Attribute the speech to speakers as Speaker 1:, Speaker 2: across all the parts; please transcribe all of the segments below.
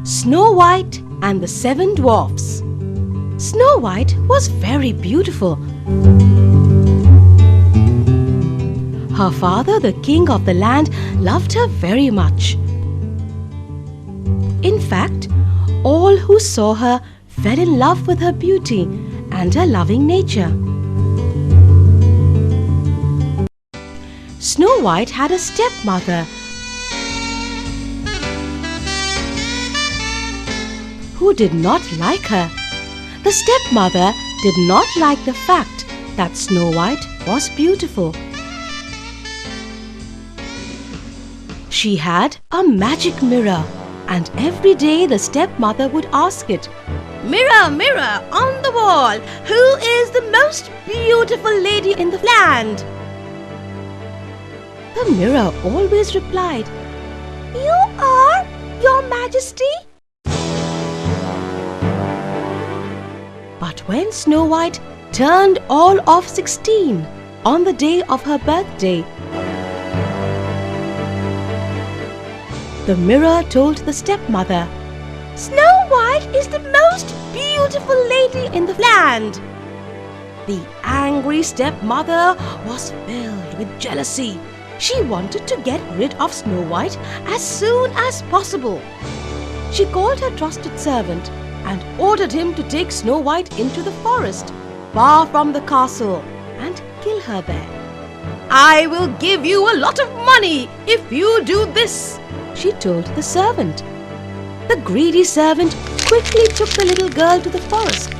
Speaker 1: Snow White and the Seven Dwarfs. Snow White was very beautiful. Her father, the king of the land, loved her very much. In fact, all who saw her fell in love with her beauty and her loving nature. Snow White had a stepmother who did not like her. The stepmother did not like the fact that Snow White was beautiful. She had a magic mirror, and every day the stepmother would ask it, "Mirror, mirror on the wall, who is the most beautiful lady in the land?" The mirror always replied, "You are, Your Majesty." But when Snow White turned all of 16 on the day of her birthday, the mirror told the stepmother, "Snow White is the most beautiful lady in the land." The angry stepmother was filled with jealousy. She wanted to get rid of Snow White as soon as possible. She called her trusted servant and ordered him to take Snow White into the forest, far from the castle, and kill her there. "I will give you a lot of money if you do this," she told the servant. The greedy servant quickly took the little girl to the forest.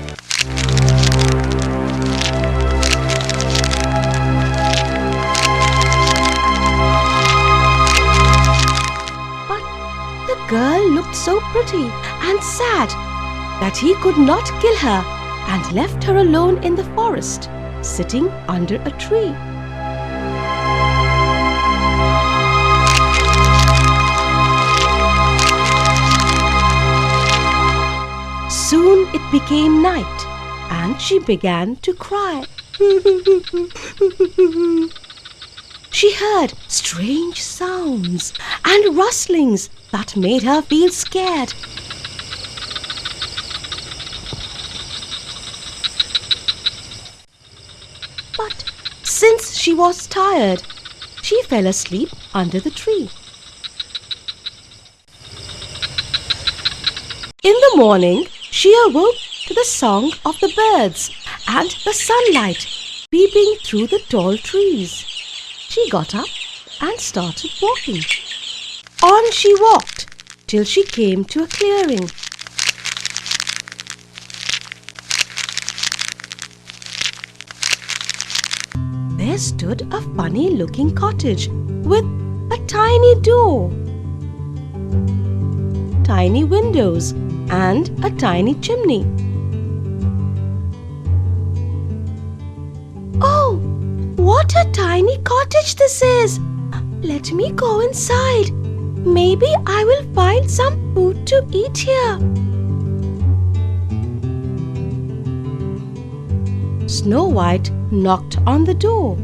Speaker 1: But the girl looked so pretty and sad that he could not kill her and left her alone in the forest, sitting under a tree. Soon it became night, and she began to cry. She heard strange sounds and rustlings that made her feel scared. But since she was tired, she fell asleep under the tree. In the morning, she awoke to the song of the birds and the sunlight peeping through the tall trees. She got up and started walking. On she walked till she came to a clearing. There stood a funny-looking cottage with a tiny door, tiny windows, and a tiny chimney. "Oh, what a tiny cottage this is! Let me go inside. Maybe I will find some food to eat here." Snow White knocked on the door.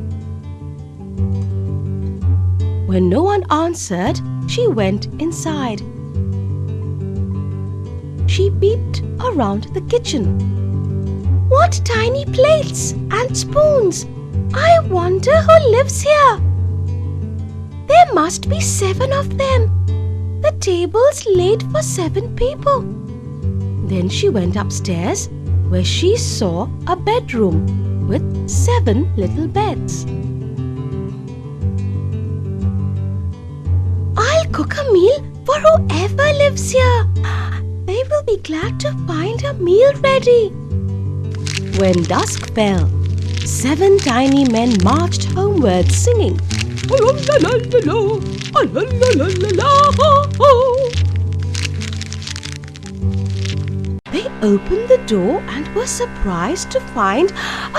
Speaker 1: When no one answered, she went inside. She peeped around the kitchen. "What tiny plates and spoons! I wonder who lives here. There must be 7 of them. The table's laid for 7 people." Then she went upstairs, where she saw a bedroom with 7 little beds. "I'll cook a meal for whoever lives here. They will be glad to find a meal ready." When dusk fell, 7 tiny men marched homeward singing, They opened the door and were surprised to find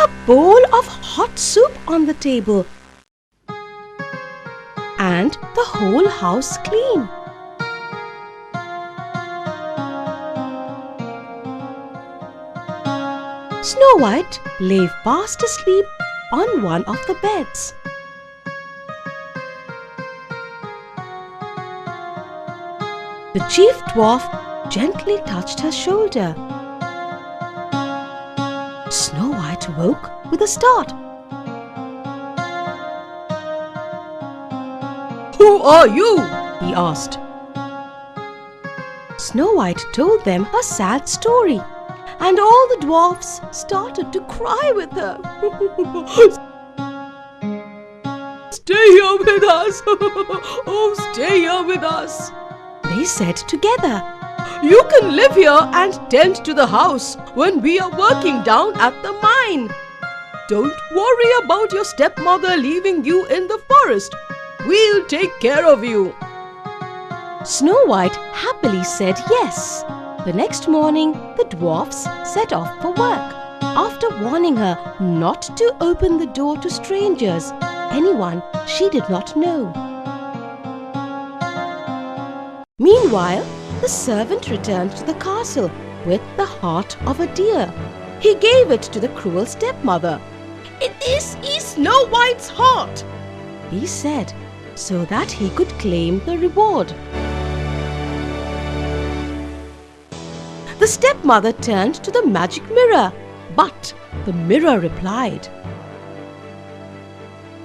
Speaker 1: a bowl of hot soup on the table and the whole house clean. Snow White lay fast asleep on one of the beds. The chief dwarf gently touched her shoulder. Snow White woke with a start. "Who are you?" he asked. Snow White told them her sad story, and all the dwarfs started to cry with her. "Stay here with us! Oh, stay here with us!" they said together. "You can live here and tend to the house when we are working down at the mine. Don't worry about your stepmother leaving you in the forest. We'll take care of you." Snow White happily said yes. The next morning, the dwarfs set off for work, after warning her not to open the door to strangers, anyone she did not know. Meanwhile, the servant returned to the castle with the heart of a deer. He gave it to the cruel stepmother. "This is Snow White's heart," he said, so that he could claim the reward. The stepmother turned to the magic mirror, but the mirror replied,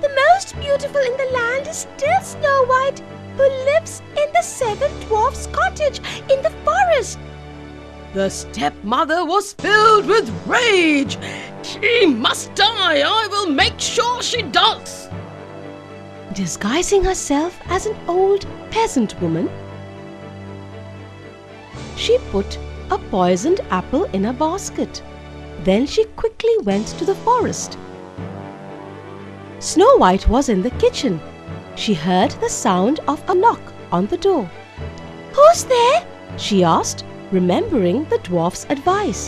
Speaker 1: "The most beautiful in the land is still Snow White, who lives in the 7 dwarfs' cottage in the forest." The stepmother was filled with rage. "She must die! I will make sure she does!" Disguising herself as an old peasant woman, she put a poisoned apple in a basket. Then she quickly went to the forest. Snow White was in the kitchen. She heard the sound of a knock on the door. "Who's there?" she asked, remembering the dwarf's advice.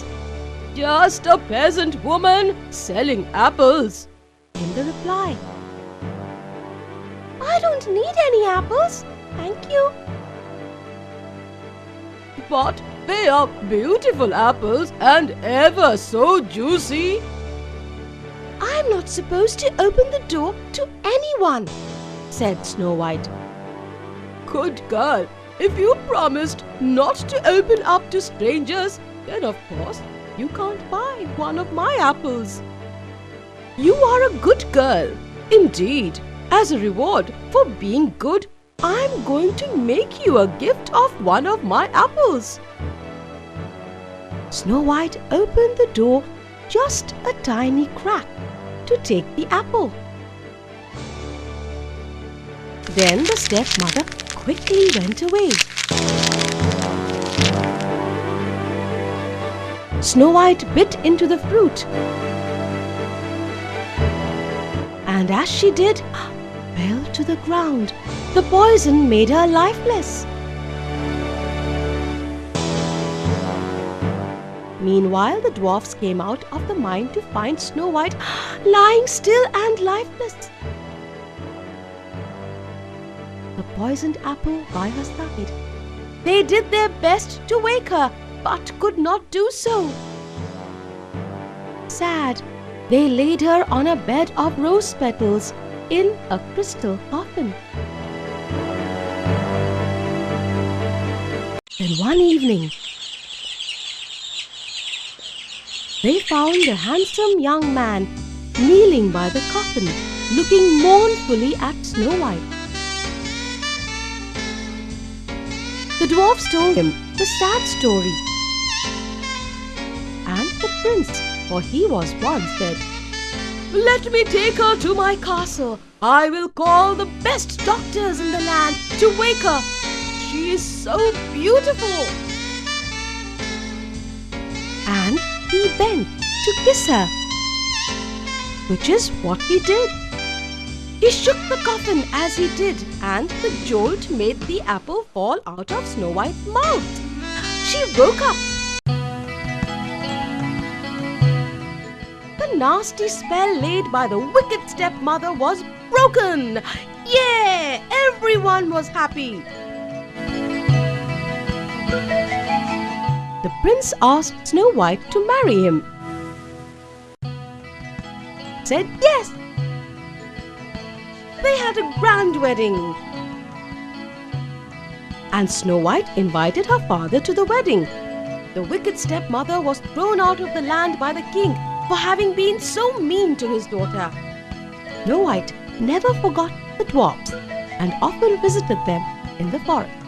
Speaker 1: "Just a peasant woman selling apples," came the reply. "I don't need any apples, thank you." "But they are beautiful apples and ever so juicy." "I'm not supposed to open the door to anyone," said Snow White. "Good girl, if you promised not to open up to strangers, then of course you can't buy one of my apples. You are a good girl. Indeed, as a reward for being good, I'm going to make you a gift of one of my apples." Snow White opened the door just a tiny crack to take the apple. Then the stepmother quickly went away. Snow White bit into the fruit, and as she did, fell to the ground. The poison made her lifeless. Meanwhile, the dwarfs came out of the mine to find Snow White lying still and lifeless, the poisoned apple by her side. They did their best to wake her, but could not do so. Sad, they laid her on a bed of rose petals in a crystal coffin. Then one evening, they found a handsome young man kneeling by the coffin, looking mournfully at Snow White. The dwarfs told him the sad story, and the prince, for he was one, said, "Let me take her to my castle. I will call the best doctors in the land to wake her. She is so beautiful." And he bent to kiss her, which is what he did. He shook the coffin as he did, and the jolt made the apple fall out of Snow White's mouth. She woke up. The nasty spell laid by the wicked stepmother was broken. Yeah! Everyone was happy. The prince asked Snow White to marry him. Said yes. They had a grand wedding. and Snow White invited her father to the wedding. The wicked stepmother was thrown out of the land by the king for having been so mean to his daughter. Snow White never forgot the dwarfs and often visited them in the forest.